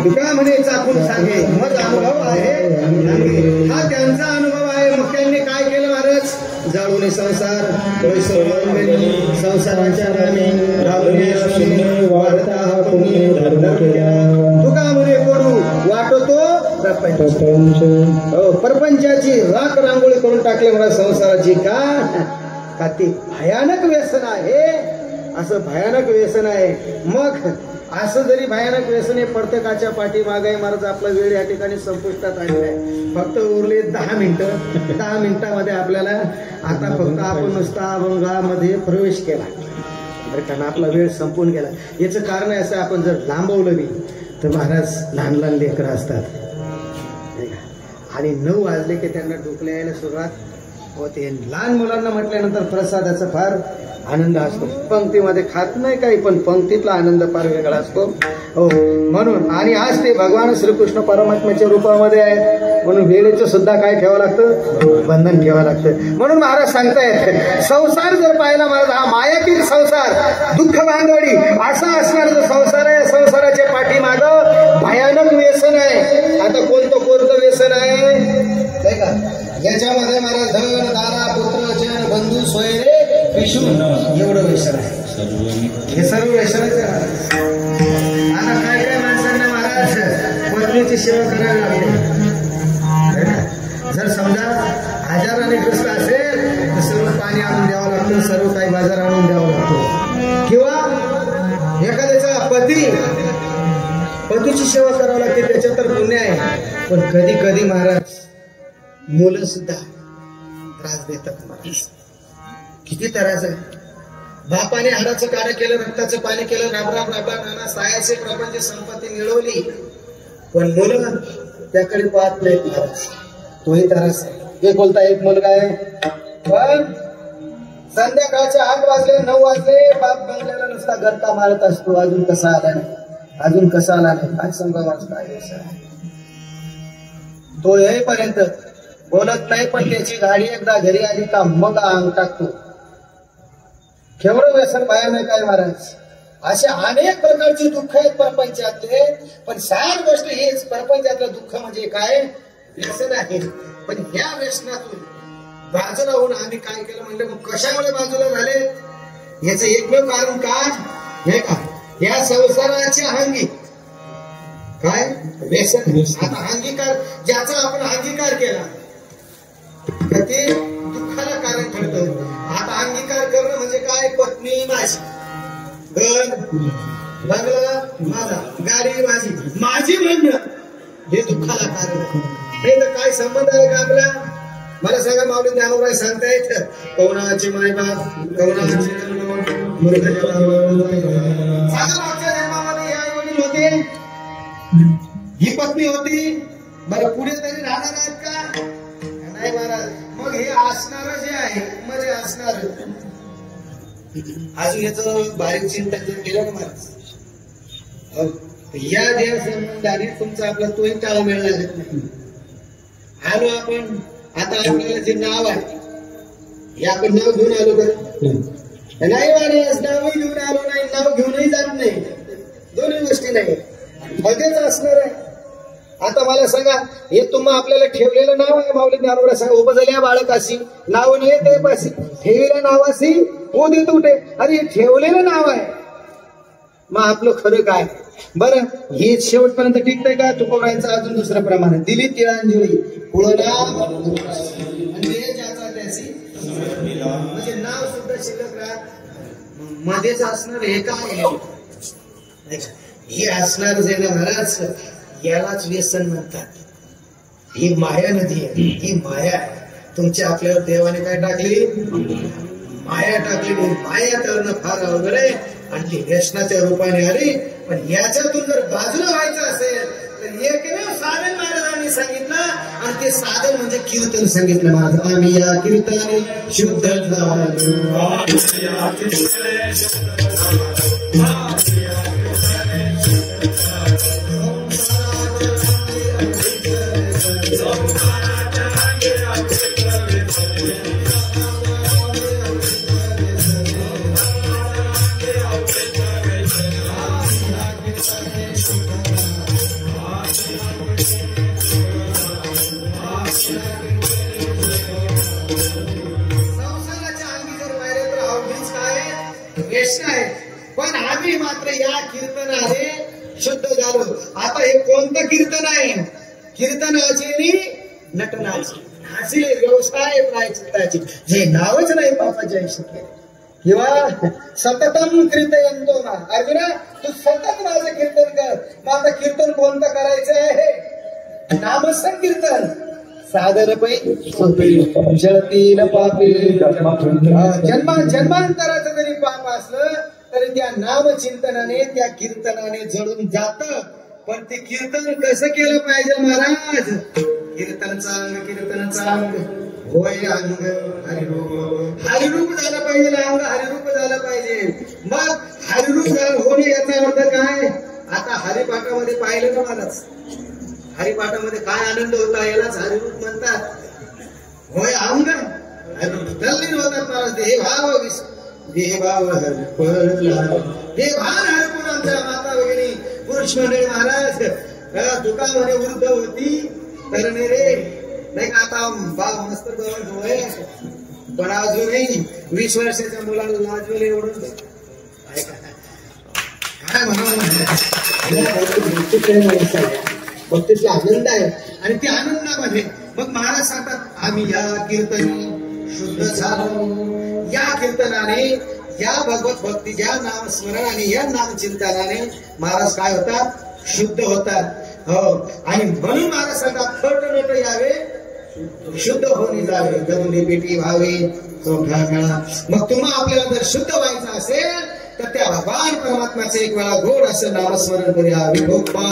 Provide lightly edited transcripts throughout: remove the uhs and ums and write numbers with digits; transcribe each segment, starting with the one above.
तुका म्हणे चाकून सांगे मग अनुभव आहे हा त्यांचा अनुभव आहे. मग त्यांनी काय केलं महाराज? जाळून संसार संसाराच्या तुका म्हणे कोडू वाटतो प्रपंचाची राख रांगोळी करून टाकले मला संसाराची का ते भयानक व्यसन आहे. असं भयानक व्यसन आहे. मग असं जरी भयानक व्यसन आहे प्रत्येकाच्या पाठीमागे महाराज आपला वेळ या ठिकाणी संपुष्टात आलेला आहे. फक्त उरले 10 मिनिटं. 10 मिनिटामध्ये आपल्याला आता फक्त आपण नुसता अभंगामध्ये प्रवेश केला कारण आपला वेळ संपून गेला. याचं कारण आहे असं आपण जर लांबवलं बी तर महाराज लहान लहान लेकरं असतात आणि 9 वाजले की त्यांना डोकले यायला सुरुवात होते. लहान मुलांना म्हटल्यानंतर प्रसादाचा फार आनंद असतो. पंक्तीमध्ये खात नाही काही पण पंक्तीतला आनंद फार वेगळा असतो. हो म्हणून आणि आज ते भगवान श्रीकृष्ण परमात्म्याच्या रूपामध्ये आहेत म्हणून वेळेचं सुद्धा काय ठेवावं लागतं? बंधन ठेवावं लागतं. म्हणून महाराज सांगतायत संसार जर पाहिला महाराज हा मायातील संसार दुःख भांगडी असा असणार जो संसार आहे. संसाराच्या पाठीमागं भयानक व्यसन आहे. आता कोणतं व्यसन आहे का? याच्यामध्ये महाराज धन दारा पुत्र जन बंधू सोयरे विष्णू एवढं व्यसन आहे. हे सर्व व्यसनच आहे. आता काय काय माणसांना महाराज पत्नीची सेवा करायला लागते. जर समजा आजाराने ग्रस्त असेल तर सर्व पाणी आणून द्यावं लागतं, सर्व काही बाजार आणून द्यावं लागतो. किंवा एखाद्याचा पतीची सेवा करावं लागते त्याच्यात तर पुण्य आहे. पण कधी कधी महाराज मुलं सुद्धा त्रास देतात. महाराज किती त्रास आहे. बापाने हाडाचं कार्य केलं, रक्ताचं पाणी केलं, राबरा नाना सायाचे प्रपंच संपत्ती मिळवली पण मुलं त्याकडे पाहत नाहीत महाराज. तोही त्रास आहे. एक बोलता एक मुलगा आहे पण संध्याकाळचे 8 वाजले 9 वाजले बाप बंगल्याला नुसता गरका मारत असतो. अजून कसा आला नाही काय सांगा काय तो येईपर्यंत बोलत नाही. पण त्याची गाडी एकदा घरी आली का मग अंग टाकतो. केवढं व्यसन भयानक आहे महाराज. अशा अनेक प्रकारचे दुःख आहेत प्रपंचातले. पण सार गोष्ट हेच प्रपंचातलं दुःख म्हणजे काय? व्यसन आहे. पण या व्यसनातून बाजूला होऊन आम्ही काय केलं म्हणलं मग कशामुळे बाजूला झाले? याचं एकमेव कारण काय हे का? या संसाराच्या अंगी काय व्यसन. आता अंगीकार ज्याचा आपण अंगीकार केला ते दुःखाला कारण ठरतं. आता अंगीकार करणं म्हणजे काय? पत्नी माझी, घर बंगला माझा, गाडी माझी म्हणणं हे दुःखाला कारण आहे. हे तर काय संबंध आहे का आपला? मला सांगा माऊली ज्ञानोबराय सांगतायत कौणाचे मायबाप कौणाचे मागच्या जन्मामध्ये हे आई वडील होते, ही पत्नी होती. बरं पुढे तरी राहणार आहेत का? नाही महाराज. मग हे असणार जे आहे म्हणजे असणार. अजून याच बारीक चिंतन जर केलं ना महाराज या देव संबंधाने तुमचा आपला तोही टाळ मिळणार नाही. आलो आपण आता आपल्याला जे नाव आहे हे आपण नाव घेऊन आलो बरं नाही महाराज. नावही घेऊन आलो नाही, नाव घेऊनही जात नाही. दोन्ही गोष्टी नाही मध्येच असणार आहे. आता मला सांगा हे तुम्हाला आपल्याला ठेवलेलं नाव आहे माऊली ज्ञानोबराय सांगा उपजल्या बाळकाशी नाव नाही ते पाशी ठेवलेल्या नावाशी उदित उठे. अरे हे ठेवलेलं नाव आहे मग आपलं खरं काय? बरं हे शेवटपर्यंत टिकतंय का? तुकोबाईंचं अजून दुसरं प्रमाण आहे. दिली तिळांजली ज्याचा त्याची म्हणजे नाव सुद्धा शिल्लक राहत मध्येच असणार. हे काय हे असणार जे ना महाराज यालाच व्यसन म्हणतात. ही माया नदी आहे. ही माया आहे. तुमच्या आपल्याला देवाने काय टाकली? माया टाकली. माया करणं फार अवघड आहे आणि ती व्यसनाच्या रूपाने आली. पण याच्यातून जर बाजूला व्हायचं असेल तर एकमेव साधन महाराजांनी सांगितलं आणि ते साधन म्हणजे कीर्तन सांगितलं. महाराज आम्ही या कीर्तनाने शुद्ध आम्ही मात्र या कीर्तनाने शुद्ध झालो. आता हे कोणतं कीर्तन आहे? कीर्तनाचे आणि नटनाचे हसले व्यवसाय प्रायचित्ताचे, जे नावच नाही पापाच्या आयुष्यात. किंवा सततम कीर्तयंतो ना, अर्जुना तू सतत माझं कीर्तन कर. माझं कीर्तन कोणतं करायचं आहे? नामसंकीर्तन. साधन पै जळतील पापी, जन्मांतराचं जरी पाप असलं तरी त्या नामचिंतनाने त्या कीर्तनाने जळून जात. पण ते कीर्तन कसं केलं पाहिजे महाराज? कीर्तनचा अंग होय अंग हरिरूप. हरिरूप झालं पाहिजे, अंग हरिरूप झालं पाहिजे. मग हरिरूप होणे याचा अर्थ काय? आता हरिपाठामध्ये पाहिलं ना महाराज, हरिपाठामध्ये काय आनंद होता, यालाच हरिरूप म्हणतात. होय अंग तल्लीन होतात महाराज. हे भाव हरपला, हे भान हरपून आमच्या माता वगैरे पुरुष मंडळी महाराज. तुका म्हणे वृद्ध होती तरणे रे, नाही का? आता बाळ मस्त होय, पण अजूनही 20 वर्षाच्या मुलाला लाजवेल एवढं काय भक्तीचा आनंद आहे. आणि त्या आनंदामध्ये मग महाराज सांगतात, आम्ही या कीर्तनी शुद्ध झालो. या कीर्तनाने, या भगवत भक्तीच्या नामस्मरण आणि या नामचिंतनाने महाराज काय होतात? शुद्ध होतात. हो, आणि म्हणून महाराज सांगतात, फट नट यावे शुद्ध होणे जावे, गरुडी पेटी व्हावे सोठा मेळा. मग तुम्हा आपल्याला जर शुद्ध व्हायचं असेल तर त्या भगवान परमात्म्याचे एक वेळा गोड असं नामस्मरण करूया. विठोबा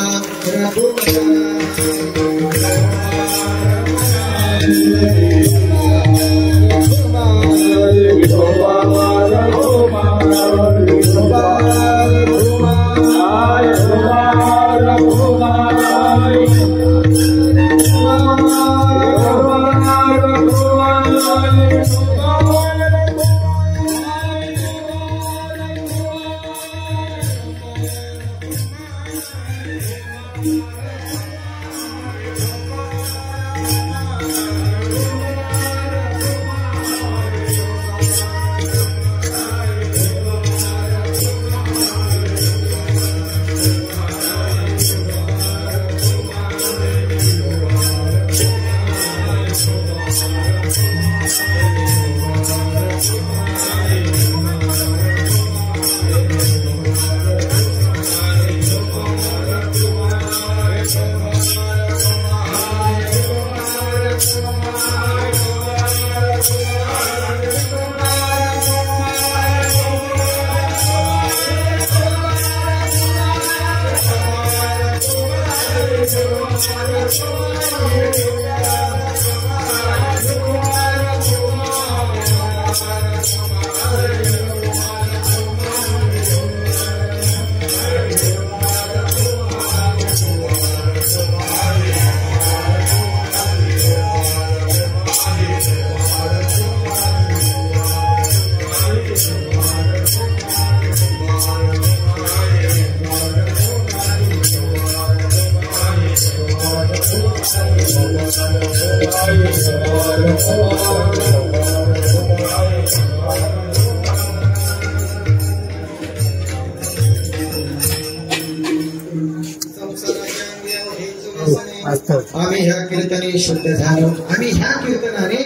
आम्ही ह्या कीर्तनाने शुद्ध झालो, आम्ही ह्या कीर्तनाने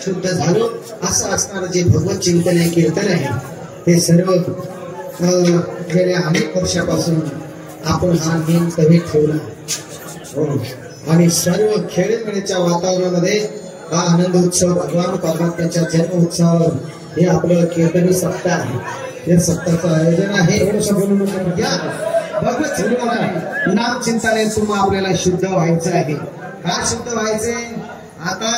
शुद्ध झालो असं असणारं जे भगवत चिंतन आहे, कीर्तन आहे, हे सर्व गेल्या अनेक वर्षापासून आपण हा नेम कमी ठेवला आणि सर्व खेळीमेळीच्या वातावरणामध्ये हा आनंद उत्सव भगवान परमात्म्याच्या जन्म उत्सव हे आपलं कीर्तनी सप्ताह आहे. हे सप्ताहाचं आयोजन आहे. या भगवत चिंतनाने नाम चिंतनाने तुम्हा आपल्याला शुद्ध व्हायचं आहे. का शुद्ध व्हायचंय? आता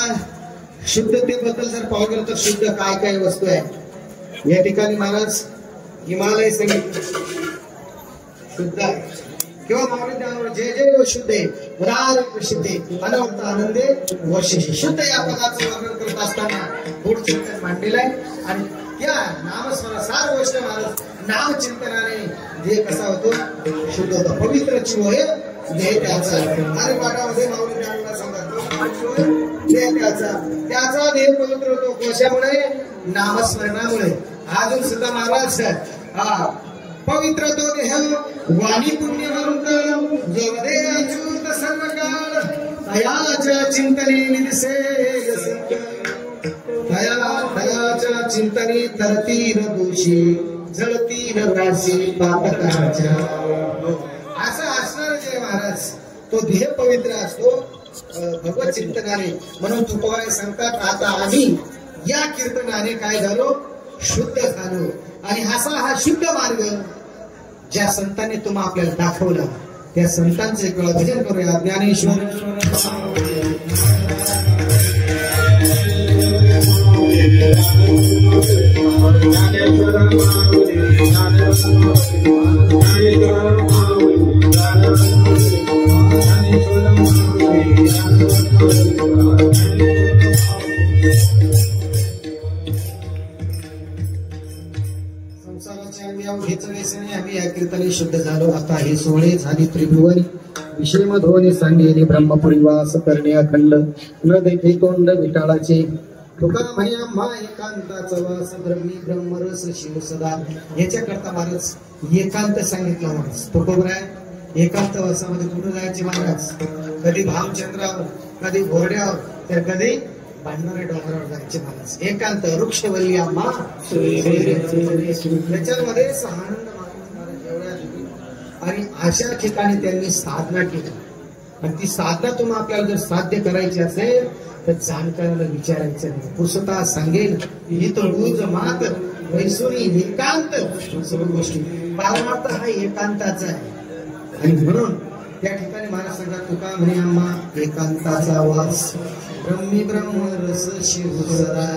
शुद्धतेबद्दल जर पाहू गेलं तर शुद्ध काय काय वस्तू आहे या ठिकाणी महाराज हिमालय संगीत शुद्ध आहे किंवा मावळी जे जे शुद्ध आहे उदार प्रसिद्धे अनवक्त आनंदे वर्षे शुद्ध या पदाचं वर्णन करत असताना गोड चिंतन मांडलेलं आहे. आणि त्या नामस्मरण सार गोष्ट महाराज नाम चिंतनाने जे कसा होतो शुद्ध होतो. पवित्र चिवय देह त्याचा आणि पाठामध्ये माऊली ज्ञानाला सांगतो देह त्याचा देह पवित्र होतो. कशामुळे? नामस्मरणामुळे. अजून सुद्धा महाराज पवित्र तो देह वाणी पुण्यवंत जवदे अच्युत सर्व काळ तयाच्या चिंतने निदिसे तयाच्या चिंतने तरतीर दोषी जळतीर राशी पातकाच्या असं असणार जय महाराज तो देह पवित्र असतो भगवत चिंतनाने म्हणून तुकोबाई सांगतात आता आम्ही या कीर्तनाने काय झालो शुद्ध झालो आणि हा शुद्ध मार्ग ज्या संतांनी तुम्हाला आपल्याला दाखवला त्या संतांचे एक वेळा भजन करूया ज्ञानेश्वर आम्ही या कीर्तने शुद्ध झालो आता हे सोहळे झाली त्रिभुवन विषम ध्वनी सांगेली ब्रह्मपुरीवास करणे अखंड न देखे तोंड विटाळाचे तुका म्हणे आम्हा एकांताचा वास ब्रह्मी ब्रह्मरस शिव सदा याच्याकरता महाराज एकांत सांगितलं महाराज तो खबर आहे एकांत वासामध्ये कुठं जायचे महाराज कधी भामचंद्रावर कधी घोड्यावर तर कधी भांडणाऱ्या डोंगरावर जायचे महाराज एकांत वृक्षवल्ली आम्हा त्याच्यामध्ये आनंद आणि अशा ठिकाणी त्यांनी साधना केली आणि ती साधना तुम्हाला आपल्याला जर साध्य करायची असेल तर जाणकाराला विचारायचं नाही पुरुषता सांगेल ही तर गुज मात वैसुरी एकांत सर्व गोष्टी परमार्थ हा एकांताचा आहे आणि म्हणून त्या ठिकाणी महाराज सांगतात तुका म्हणे आम्हा एकांताचा वास ब्रह्मी ब्रह्म रस शिव सदा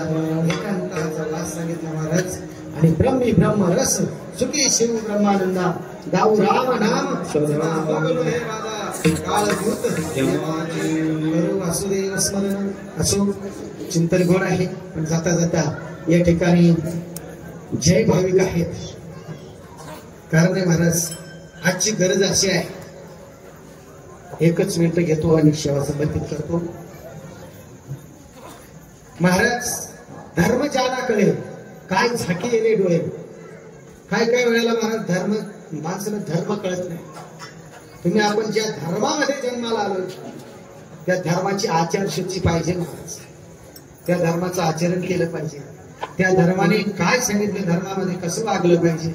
एकांताचा वास सांगितला महाराज आणि ब्रह्मी ब्रह्म रस सुखी शिव ब्रह्मानंदा गाऊ राम नाम काळभूत करू वासुदेव स्मरण असो चिंतन गोड आहे पण जाता जाता या ठिकाणी जय भाविक आहेत कारण आहे महाराज आजची गरज अशी आहे एकच मिनिट घेतो आणि सेवा समर्पित करतो महाराज धर्म जाना कळे काय झाकी येणे डोळे काय काय वेळेला महाराज धर्म माणसाला धर्म कळत नाही तुम्ही आपण ज्या धर्मामध्ये जन्माला आलो त्या धर्माची आचारशुची पाहिजे महाराज त्या धर्माचं आचरण केलं पाहिजे त्या धर्माने काय सांगितलं धर्मामध्ये कसं वागलं पाहिजे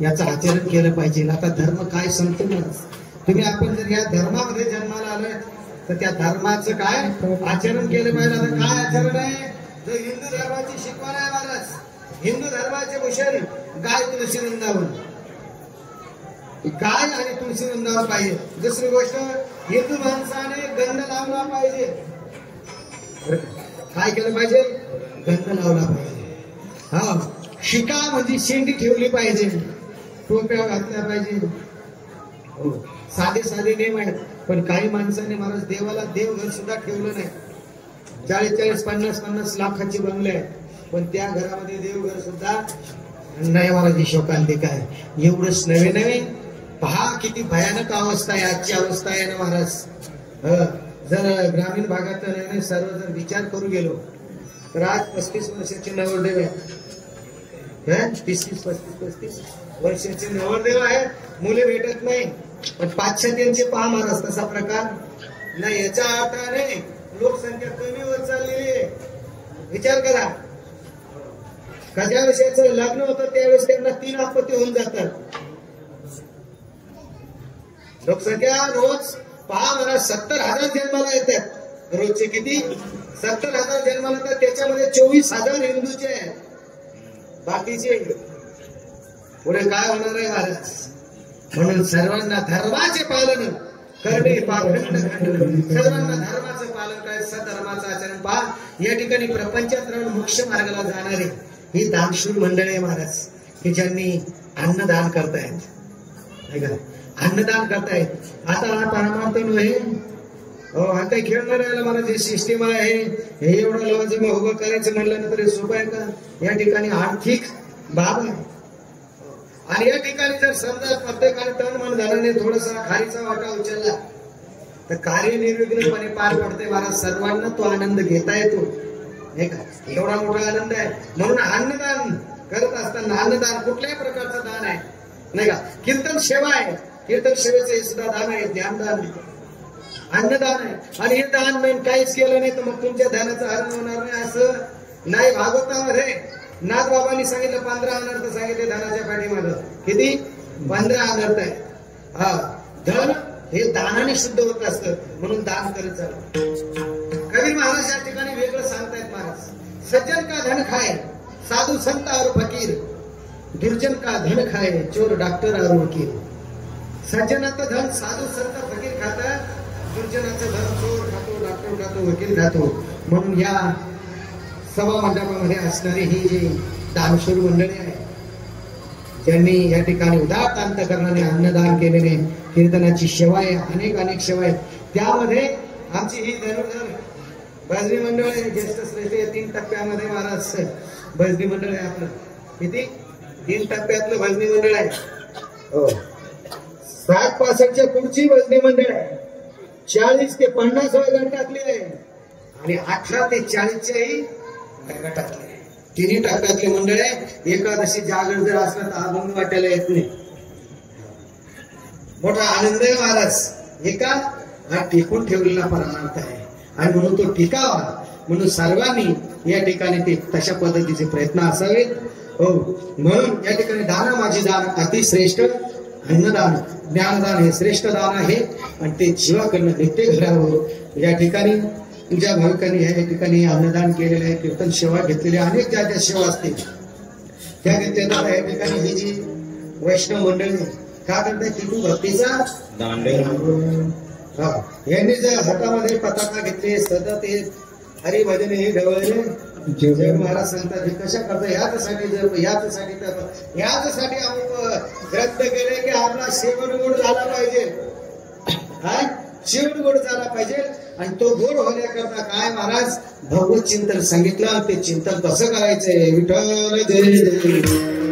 याचं आचरण केलं पाहिजे आता धर्म काय सांगतो महाराज तुम्ही आपण जर या धर्मामध्ये जन्माला आलोय तर त्या धर्माचं काय आचरण केलं पाहिजे आता काय आचरण आहे जो हिंदू धर्माची शिकवण आहे महाराज हिंदू धर्माचे भूषण गाय तुळशी वृंदावन गाय आणि तुळशी वृंदावन पाहिजे दुसरी गोष्ट हिंदू माणसाने गंध लावला पाहिजे काय केलं पाहिजे गंध लावला पाहिजे हा शिका म्हणजे शेंडी ठेवली पाहिजे टोप्या घातल्या पाहिजे साधे साधे नेम आहेत पण काही माणसाने महाराज देवाला देवघर सुद्धा ठेवलं नाही 40-50 लाखाची बंगले आहेत पण त्या घरामध्ये देवघर सुद्धा नाही महाराज शोकांतिक आहे एवढंच नवे पहा किती भयानक अवस्था आहे आजची अवस्था आहे ना महाराज जर ग्रामीण भागात नव्हे सर्व जर विचार करू गेलो तर आज 35 वर्षाचे नवरदेव आहेत 30-35 वर्षाचे नवरदेव आहेत मुले भेटत नाही पण 5-6 त्यांचे पहा महाराज तसा प्रकार नाही याच्या अर्थाने लोकसंख्या कमी होत चाललेली आहे विचार करा कशा विषयाचं लग्न होतं त्यावेळेस त्यांना 3 अपत्य होऊन जातात लोकसंख्या रोज पहा मला 70,000 जन्माला येतात रोजचे किती 70,000 जन्माला येतात त्याच्यामध्ये 24,000 हिंदूचे आहेत बाकीचे पुढे काय होणार आहे महाराज म्हणून सर्वांना धर्माचे पालन करणे सर्वांना धर्माचं पालन करायचं सधर्माचं आचरण पहा या ठिकाणी प्रपंचात राहून मोक्ष मार्गाला जाणारे ही दानशूर मंडळी आहे महाराज की ज्यांनी अन्नदान करतायत अन्नदान करतायत आता हा परमार्थ नव्हे हा काही खेळणार राहिला मला जे सिस्टीम आहे हे एवढं लवाजमा उभं करायचं म्हणलं ना तरी सोपं आहे का या ठिकाणी आर्थिक बाब आहे आणि या ठिकाणी जर समजा प्रत्येकाने तन मन धनाने थोडासा खारीचा वाटा उचलला तर कार्य निर्विघ्नपणे पार पडते महाराज सर्वांना तो आनंद घेता येतो हे का एवढा मोठा आनंद आहे म्हणून अन्नदान करत असताना अन्नदान कुठल्याही प्रकारचं दान आहे नाही का. कीर्तन सेवा आहे, कीर्तन सेवेचं हे सुद्धा दान आहे, ज्ञानदान आहे, अन्नदान आहे. आणि हे दान नाही काहीच केलं नाही तर मग तुमच्या धनाचं हरण होणार नाही असं नाही. भागवतामध्ये नाथबाबांनी सांगितलं 15 अनर्थ सांगितले धनाच्या पाठीमागं. किती? 15 अनर्थ आहे. हा, धन हे दानाने शुद्ध होत असतं, म्हणून दान करत चालू. कबीर महाराज या ठिकाणी वेगळं सांगतायत महाराज. सज्जन का धन खाए साधू संत और फकीर, दुर्जन का धन खाए चोर डॉक्टर और वकील. सज्जनाचं धन साधू संत फकीर खातात, दुर्जनाचं धन चोर खातो, डॉक्टर खातो, वकील खातो. म्हणून या सभा मंडपामध्ये असणारी ही जी दानशूर मंडळी आहे, ज्यांनी या ठिकाणी उदात्त अंतकरणाने अन्नदान केलेले, कीर्तनाची सेवा आहे, अनेक सेवा आहेत. त्यामध्ये आमची ही धनुर्धर भजनी मंडळ आहे, ज्येष्ठ श्रेष्ठ 3 टप्प्यामध्ये महाराज भजनी मंडळ आहे आपलं. किती? 3 टप्प्यातलं भजनी मंडळ आहे. हो, 60-65च्या पुढची भजनी मंडळ आहे, 40 ते 50 गटातली आहे, आणि 18 ते 40च्याही गटातली आहे. 3 टप्प्यातले मंडळ आहे. एकादशी जागर जर असला तर अभंग वाटायला येत नाही. मोठा आनंद आहे महाराज. एका हा टिकून ठेवलेला परमार्थ आहे, आणि म्हणून तो टिकावा, म्हणून सर्वांनी या ठिकाणी ते तशा पद्धतीचे प्रयत्न असावेत. हो, म्हणून या ठिकाणी दान माझी दान अतिश्रेष्ठ, अन्नदान ज्ञानदान हे श्रेष्ठ दान आहे, आणि ते जीवाकडनं नित्य घडावं. या ठिकाणी ज्या भाविकांनी या ठिकाणी अन्नदान केलेलं आहे, कीर्तन सेवा घेतलेली, अनेक ज्या ज्या सेवा असतील त्या घेतल्या. या ठिकाणी ही जी वैष्णव मंडळी का करताय? टिकू भक्तीचा यांनी जर हातामध्ये पताका घेतले, सतत हे हरिभजन हे ढवळले, जय महाराज सांगतात कशा करता? याच्यासाठी आम्ही ग्रंथ केले की आपला सेवन गोड झाला पाहिजे. काय? सेवन गोड झाला पाहिजे. आणि तो गोड होण्याकरता काय महाराज भगवत चिंतन सांगितलं, ते चिंतन कसं करायचंय? विठ्ठल जय जय.